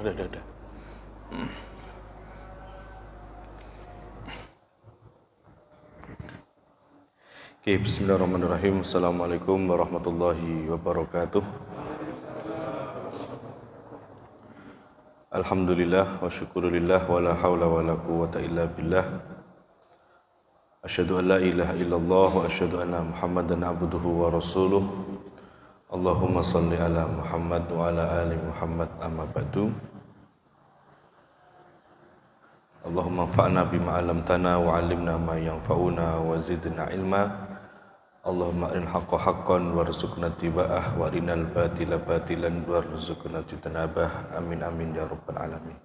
Udah. Oke, bismillahirrahmanirrahim. Assalamualaikum warahmatullahi wabarakatuh. Alhamdulillah wa syukurillah wa la hawla wa la quwwata illa billah. Asyhadu an la ilaha illallah wa asyhadu anna Muhammadan abduhu wa rasuluh. Allahumma salli ala Muhammad wa ala ali Muhammad amma ba'du. Allahumma anfa'na bima 'allamtana wa 'allimna ma yanfa'una wa zidna ilma. Allahumma arinal haqqa haqqan warzuqna ittiba'ah wa arinal batila batilan warzuqna ijtinabah. Amin amin ya rabbal alamin.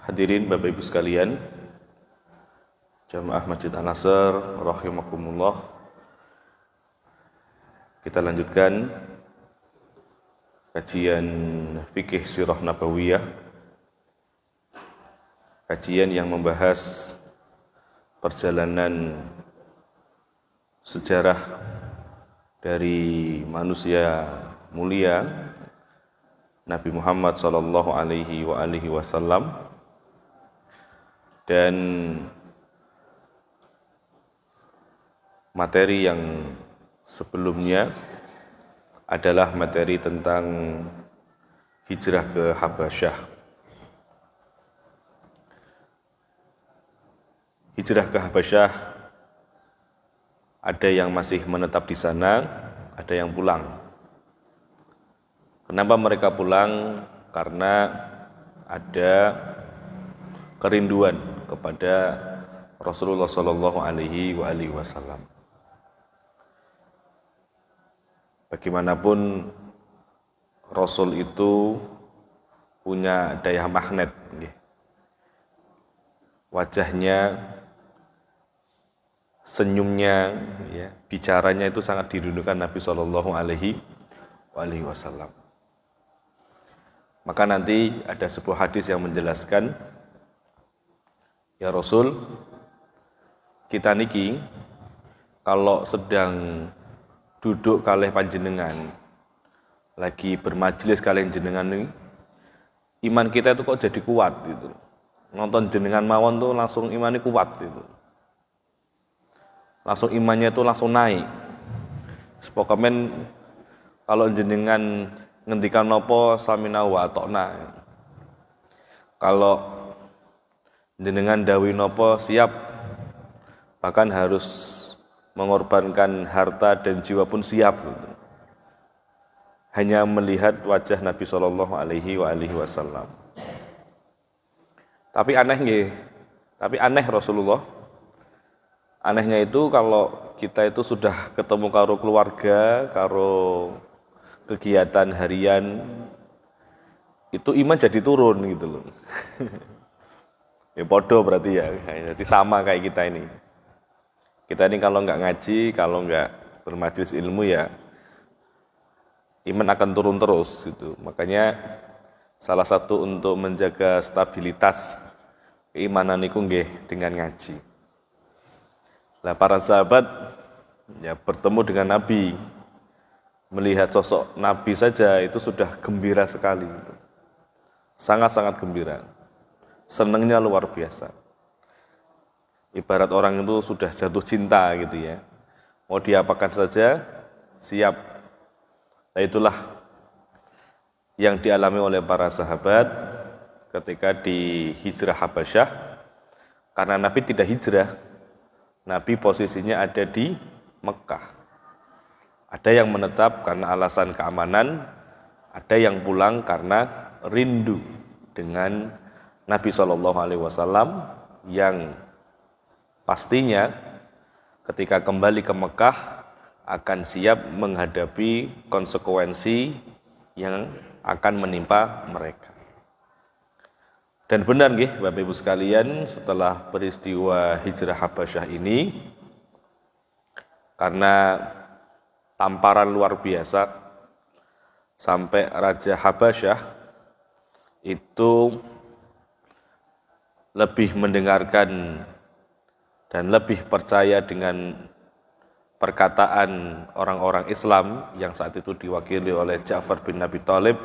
Hadirin Bapak Ibu sekalian, Jamaah Masjid An-Nasr rahimakumullah. Kita lanjutkan kajian fikih sirah nabawiyah. Kajian yang membahas perjalanan sejarah dari manusia mulia Nabi Muhammad sallallahu alaihi wasallam, dan materi yang sebelumnya adalah materi tentang hijrah ke Habasyah. Hijrah ke Habasyah, ada yang masih menetap di sana, ada yang pulang. Kenapa mereka pulang? Karena ada kerinduan kepada Rasulullah sallallahu alaihi wasallam. Bagaimanapun Rasul itu punya daya magnet, wajahnya, senyumnya, bicaranya itu sangat dirindukan Nabi sallallahu alaihi wasallam. Maka nanti ada sebuah hadis yang menjelaskan, ya Rasul, kita niki kalau sedang duduk kalih panjenengan, lagi bermajelis kalih jenengan ini, iman kita itu kok jadi kuat gitu. Nonton jenengan mawon tuh langsung imannya kuat gitu. Langsung imannya itu langsung naik. Pokoknya kalau jenengan ngendikan nopo samina wa atokna. Kalau jenengan dawi nopo siap, bahkan harus mengorbankan harta dan jiwa pun siap gitu. Hanya melihat wajah Nabi sallallahu alaihi wasallam. Tapi aneh Rasulullah. Anehnya itu kalau kita itu sudah ketemu karo keluarga, karo kegiatan harian, itu iman jadi turun gitu loh. Ya podo berarti ya, jadi sama kayak kita ini. Kita ini kalau nggak ngaji, kalau nggak bermajelis ilmu ya, iman akan turun terus gitu. Makanya salah satu untuk menjaga stabilitas keimanan itu dengan ngaji. Nah, para sahabat ya bertemu dengan Nabi, melihat sosok Nabi saja itu sudah gembira sekali, sangat-sangat gembira, senangnya luar biasa. Ibarat orang itu sudah jatuh cinta gitu ya, mau diapakan saja siap. Nah, itulah yang dialami oleh para sahabat ketika di hijrah Habasyah, karena Nabi tidak hijrah. Nabi posisinya ada di Mekah. Ada yang menetap karena alasan keamanan, ada yang pulang karena rindu dengan Nabi SAW, yang pastinya ketika kembali ke Mekah akan siap menghadapi konsekuensi yang akan menimpa mereka. Dan benar nggih Bapak Ibu sekalian, setelah peristiwa hijrah Habasyah ini, karena tamparan luar biasa, sampai Raja Habasyah itu lebih mendengarkan dan lebih percaya dengan perkataan orang-orang Islam yang saat itu diwakili oleh Ja'far bin Abi Thalib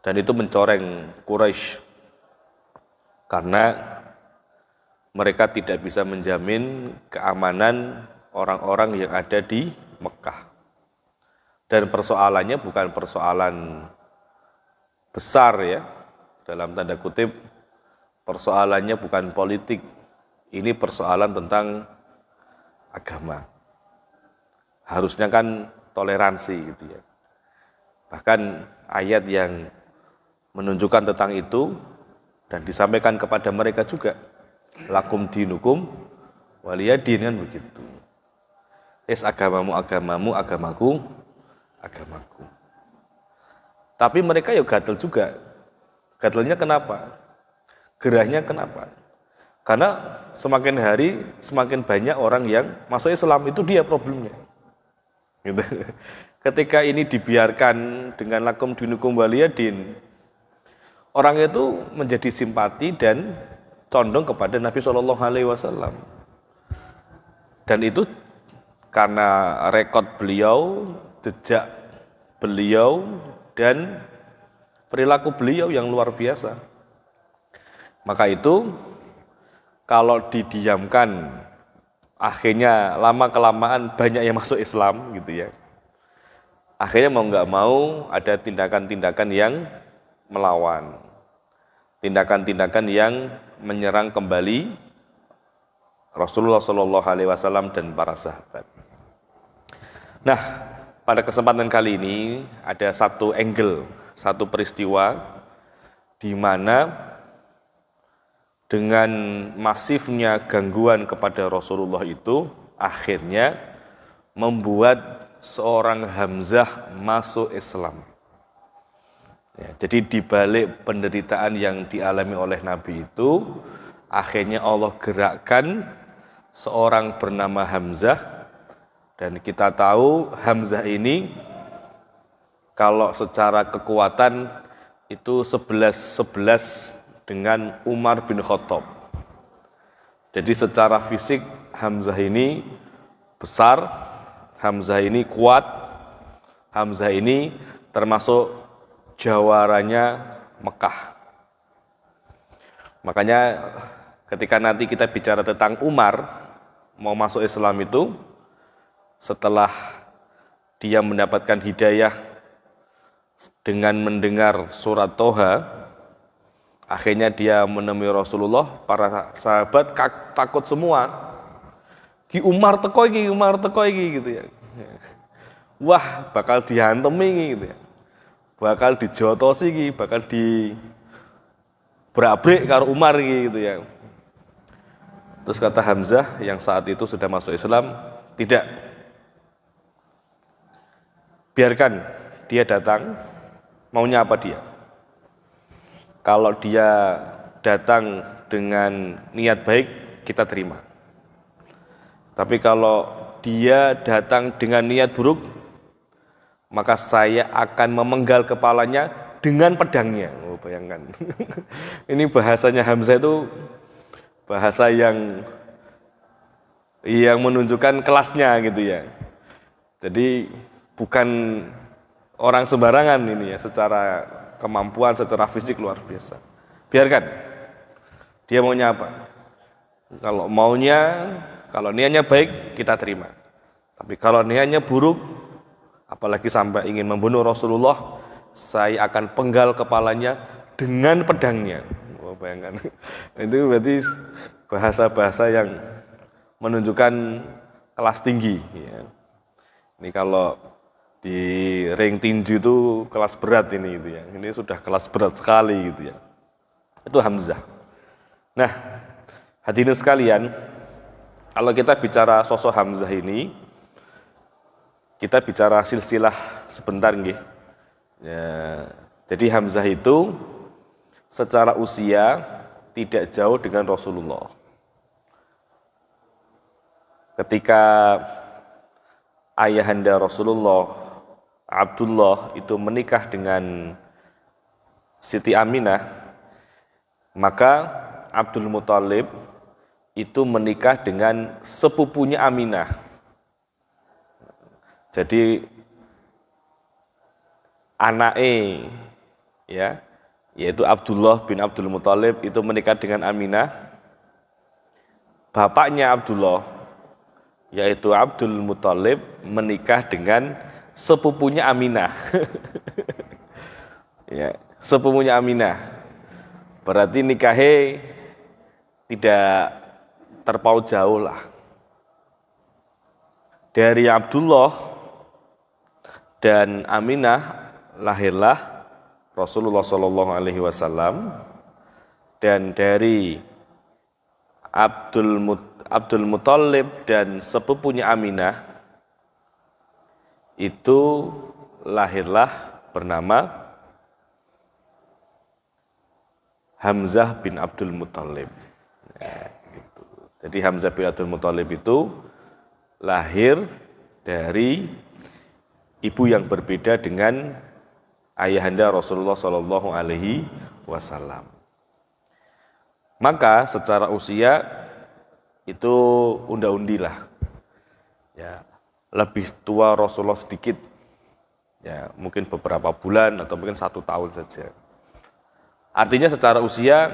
Dan itu mencoreng Quraisy karena mereka tidak bisa menjamin keamanan orang-orang yang ada di Mekah. Dan persoalannya bukan persoalan besar ya, dalam tanda kutip, persoalannya bukan politik, ini persoalan tentang agama. Harusnya kan toleransi gitu ya. Bahkan ayat yang menunjukkan tentang itu dan disampaikan kepada mereka juga, lakum dinukum waliyadin, kan begitu. Agamamu agamamu, agamaku agamaku. Tapi mereka ya gatel juga. Gatelnya kenapa? Gerahnya kenapa? Karena semakin hari semakin banyak orang yang masuk Islam, itu dia problemnya. Gitu. Ketika ini dibiarkan dengan lakum dinukum waliyadin, orang itu menjadi simpati dan condong kepada Nabi SAW. Dan itu karena rekod beliau, jejak beliau, dan perilaku beliau yang luar biasa. Maka itu kalau didiamkan, akhirnya lama-kelamaan banyak yang masuk Islam gitu ya. Akhirnya mau nggak mau ada tindakan-tindakan yang melawan, tindakan-tindakan yang menyerang kembali Rasulullah SAW dan para sahabat. Nah, pada kesempatan kali ini ada satu angle, satu peristiwa di mana dengan masifnya gangguan kepada Rasulullah itu akhirnya membuat seorang Hamzah masuk Islam. Ya, jadi di balik penderitaan yang dialami oleh Nabi itu, akhirnya Allah gerakkan seorang bernama Hamzah. Dan kita tahu Hamzah ini kalau secara kekuatan itu 11 dengan Umar bin Khattab. Jadi secara fisik Hamzah ini besar, Hamzah ini kuat, Hamzah ini termasuk jawaranya Mekah. Makanya ketika nanti kita bicara tentang Umar mau masuk Islam itu, setelah dia mendapatkan hidayah dengan mendengar surat Toha, akhirnya dia menemui Rasulullah, para sahabat takut semua. Ki Umar teko iki gitu ya. Wah, bakal dihantemi gitu ya. Bakal dijotosi iki, bakal dibrabrik karo Umar gitu ya. Terus kata Hamzah yang saat itu sudah masuk Islam, tidak. Biarkan dia datang, maunya apa dia? Kalau dia datang dengan niat baik, kita terima. Tapi kalau dia datang dengan niat buruk, maka saya akan memenggal kepalanya dengan pedangnya. Oh, bayangkan. Ini bahasanya Hamzah itu bahasa yang menunjukkan kelasnya gitu ya. Jadi bukan orang sembarangan ini ya, secara kemampuan, secara fisik luar biasa. Biarkan. Dia maunya apa? Kalau niatnya baik, kita terima. Tapi kalau niatnya buruk, apalagi sampai ingin membunuh Rasulullah, saya akan penggal kepalanya dengan pedangnya. Oh, bayangkan. Itu berarti bahasa-bahasa yang menunjukkan kelas tinggi. Ya. Ini kalau di ring tinju itu kelas berat ini gitu ya. Ini sudah kelas berat sekali gitu ya. Itu Hamzah. Nah, hadirin sekalian, kalau kita bicara sosok Hamzah ini, kita bicara silsilah sebentar nggih. Ya, jadi Hamzah itu secara usia tidak jauh dengan Rasulullah. Ketika ayahanda Rasulullah Abdullah itu menikah dengan Siti Aminah, maka Abdul Muthalib itu menikah dengan sepupunya Aminah. Jadi anake ya, yaitu Abdullah bin Abdul Muthalib itu menikah dengan Aminah. Bapaknya Abdullah, yaitu Abdul Muthalib, menikah dengan sepupunya Aminah. Ya, sepupunya Aminah. Berarti nikahnya tidak terpaut jauh lah. Dari Abdullah dan Aminah lahirlah Rasulullah Shallallahu Alaihi Wasallam, dan dari Abdul Muthalib dan sepupunya Aminah itu lahirlah bernama Hamzah bin Abdul Muthalib. Ya, gitu. Jadi Hamzah bin Abdul Muthalib itu lahir dari ibu yang berbeda dengan ayahanda Rasulullah Shallallahu Alaihi Wasallam. Maka secara usia itu unda-undi lah, ya, lebih tua Rasulullah sedikit, ya mungkin beberapa bulan atau mungkin 1 tahun saja. Artinya secara usia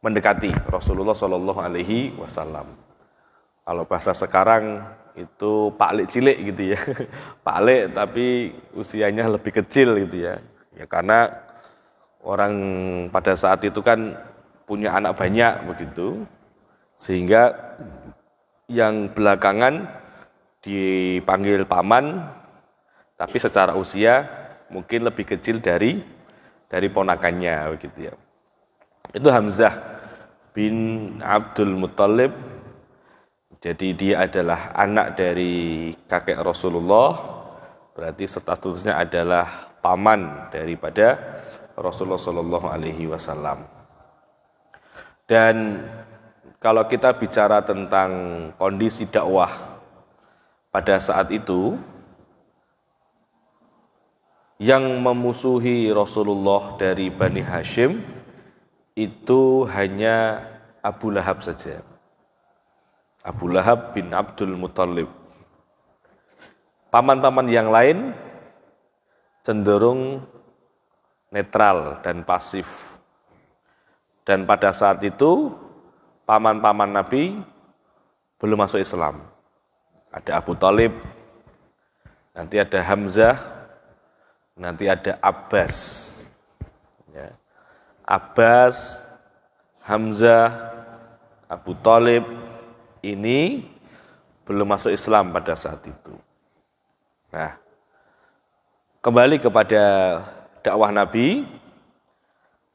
mendekati Rasulullah Shallallahu Alaihi Wasallam. Kalau bahasa sekarang itu paklik cilik gitu ya, paklik tapi usianya lebih kecil gitu ya. Ya karena orang pada saat itu kan punya anak banyak begitu, sehingga yang belakangan dipanggil paman, tapi secara usia mungkin lebih kecil dari ponakannya begitu ya. Itu Hamzah bin Abdul Muthalib. Jadi dia adalah anak dari kakek Rasulullah, berarti statusnya adalah paman daripada Rasulullah Shallallahu Alaihi Wasallam. Dan kalau kita bicara tentang kondisi dakwah pada saat itu, yang memusuhi Rasulullah dari Bani Hashim itu hanya Abu Lahab saja. Abu Lahab bin Abdul Muthalib. Paman-paman yang lain cenderung netral dan pasif. Dan pada saat itu paman-paman Nabi belum masuk Islam. Ada Abu Thalib, nanti ada Hamzah, nanti ada Abbas. Ya. Abbas, Hamzah, Abu Thalib ini belum masuk Islam pada saat itu. Nah, kembali kepada dakwah Nabi,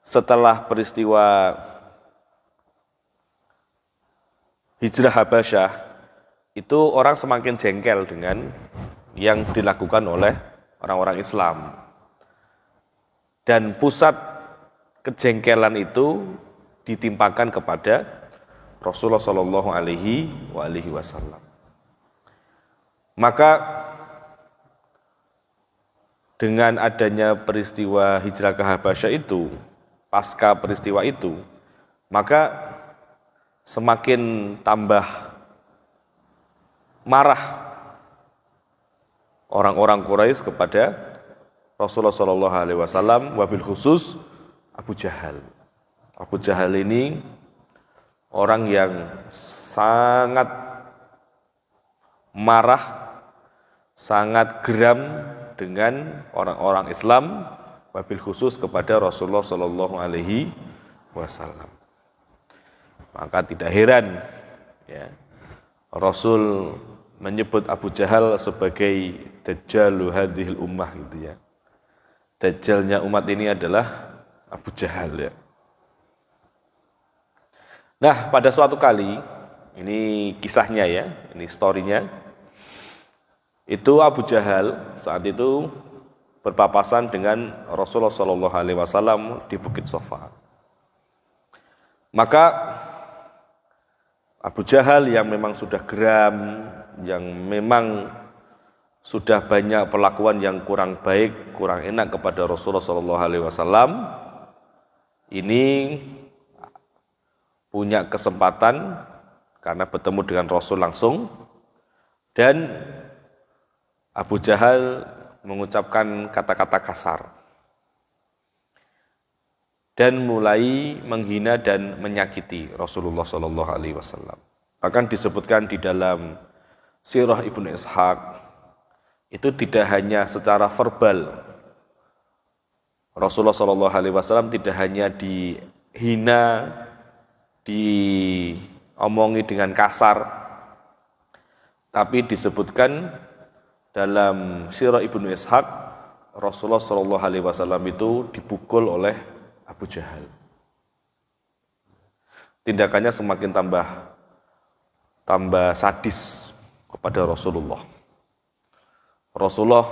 setelah peristiwa hijrah Habasyah, itu orang semakin jengkel dengan yang dilakukan oleh orang-orang Islam. Dan pusat kejengkelan itu ditimpakan kepada Rasulullah Shallallahu Alaihi Wasallam. Maka dengan adanya peristiwa hijrah ke Habasyah itu, pasca peristiwa itu, maka semakin tambah marah orang-orang Quraisy kepada Rasulullah Shallallahu Alaihi Wasallam, wabil khusus Abu Jahal. Abu Jahal ini orang yang sangat marah, sangat geram dengan orang-orang Islam, wabil khusus kepada Rasulullah Shallallahu Alaihi Wasallam. Maka tidak heran, ya, Rasul menyebut Abu Jahal sebagai Dajjalu hadhil ummah gitu ya. Dajjalnya umat ini adalah Abu Jahal ya. Nah, pada suatu kali, ini kisahnya ya, ini story-nya. Itu Abu Jahal saat itu berpapasan dengan Rasulullah Shallallahu Alaihi Wasallam di Bukit Sofa. Maka Abu Jahal yang memang sudah geram, yang memang sudah banyak perlakuan yang kurang baik, kurang enak kepada Rasulullah Shallallahu Alaihi Wasallam, ini punya kesempatan karena bertemu dengan Rasul langsung, dan Abu Jahal mengucapkan kata-kata kasar. dan mulai menghina dan menyakiti Rasulullah Shallallahu Alaihi Wasallam. Bahkan disebutkan di dalam Sirah Ibnu Ishaq, itu tidak hanya secara verbal, Rasulullah Shallallahu Alaihi Wasallam tidak hanya dihina, diomongi dengan kasar, tapi disebutkan dalam Sirah Ibnu Ishaq, Rasulullah Shallallahu Alaihi Wasallam itu dipukul oleh Abu Jahal. Tindakannya semakin tambah sadis kepada Rasulullah. Rasulullah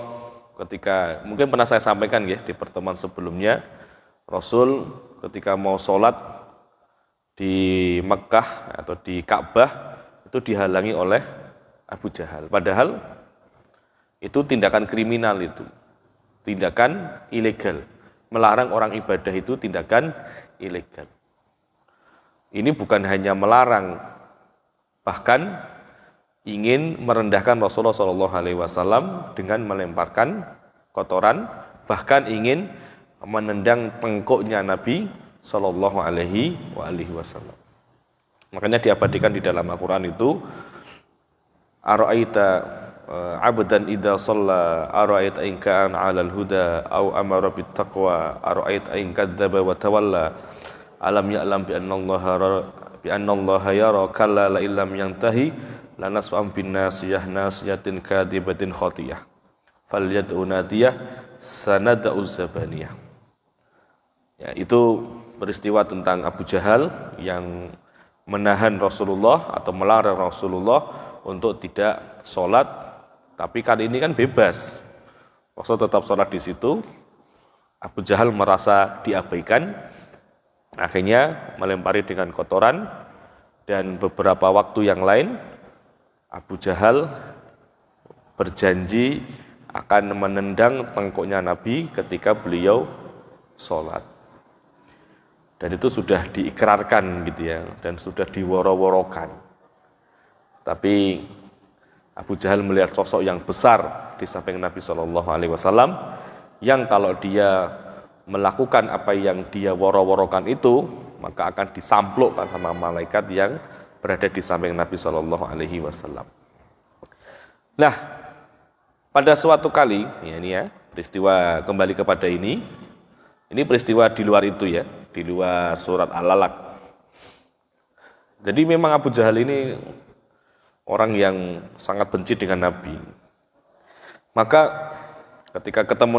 ketika, mungkin pernah saya sampaikan ya di pertemuan sebelumnya, Rasul ketika mau sholat di Mekah atau di Ka'bah itu dihalangi oleh Abu Jahal. Padahal itu tindakan kriminal, itu tindakan ilegal. Melarang orang ibadah itu tindakan ilegal. Ini bukan hanya melarang, bahkan ingin merendahkan Rasulullah SAW dengan melemparkan kotoran, bahkan ingin menendang tengkuknya Nabi Shallallahu Alaihi Wasallam. Makanya diabadikan di dalam Al-Quran itu, Ara'aita abdan idza shalla ara'aita in kana 'alal huda aw amara bit taqwa ara'aita in kadzdzaba wa tawalla alam ya'lam bi anna allaha yara kalla la illam yantahi lanasfa'an bin nasiyah nasiyatin kadibatin khatiyah falyad'u nadiyah sanada'u zabaniyah. Ya, itu peristiwa tentang Abu Jahal yang menahan Rasulullah atau melarang Rasulullah untuk tidak sholat. Tapi kali ini kan bebas, Rasul tetap sholat di situ. Abu Jahal merasa diabaikan, akhirnya melempari dengan kotoran, dan beberapa waktu yang lain Abu Jahal berjanji akan menendang tengkuknya Nabi ketika beliau sholat. Dan itu sudah diikrarkan gitu ya, dan sudah diworo-worokan. Tapi Abu Jahal melihat sosok yang besar di samping Nabi SAW, yang kalau dia melakukan apa yang dia woro-worokan itu, maka akan disamplukkan sama malaikat yang berada di samping Nabi SAW. Nah, pada suatu kali, ya ini ya, peristiwa kembali kepada ini peristiwa di luar itu ya, di luar surat Al-Alaq. Jadi memang Abu Jahal ini orang yang sangat benci dengan Nabi. Maka ketika ketemu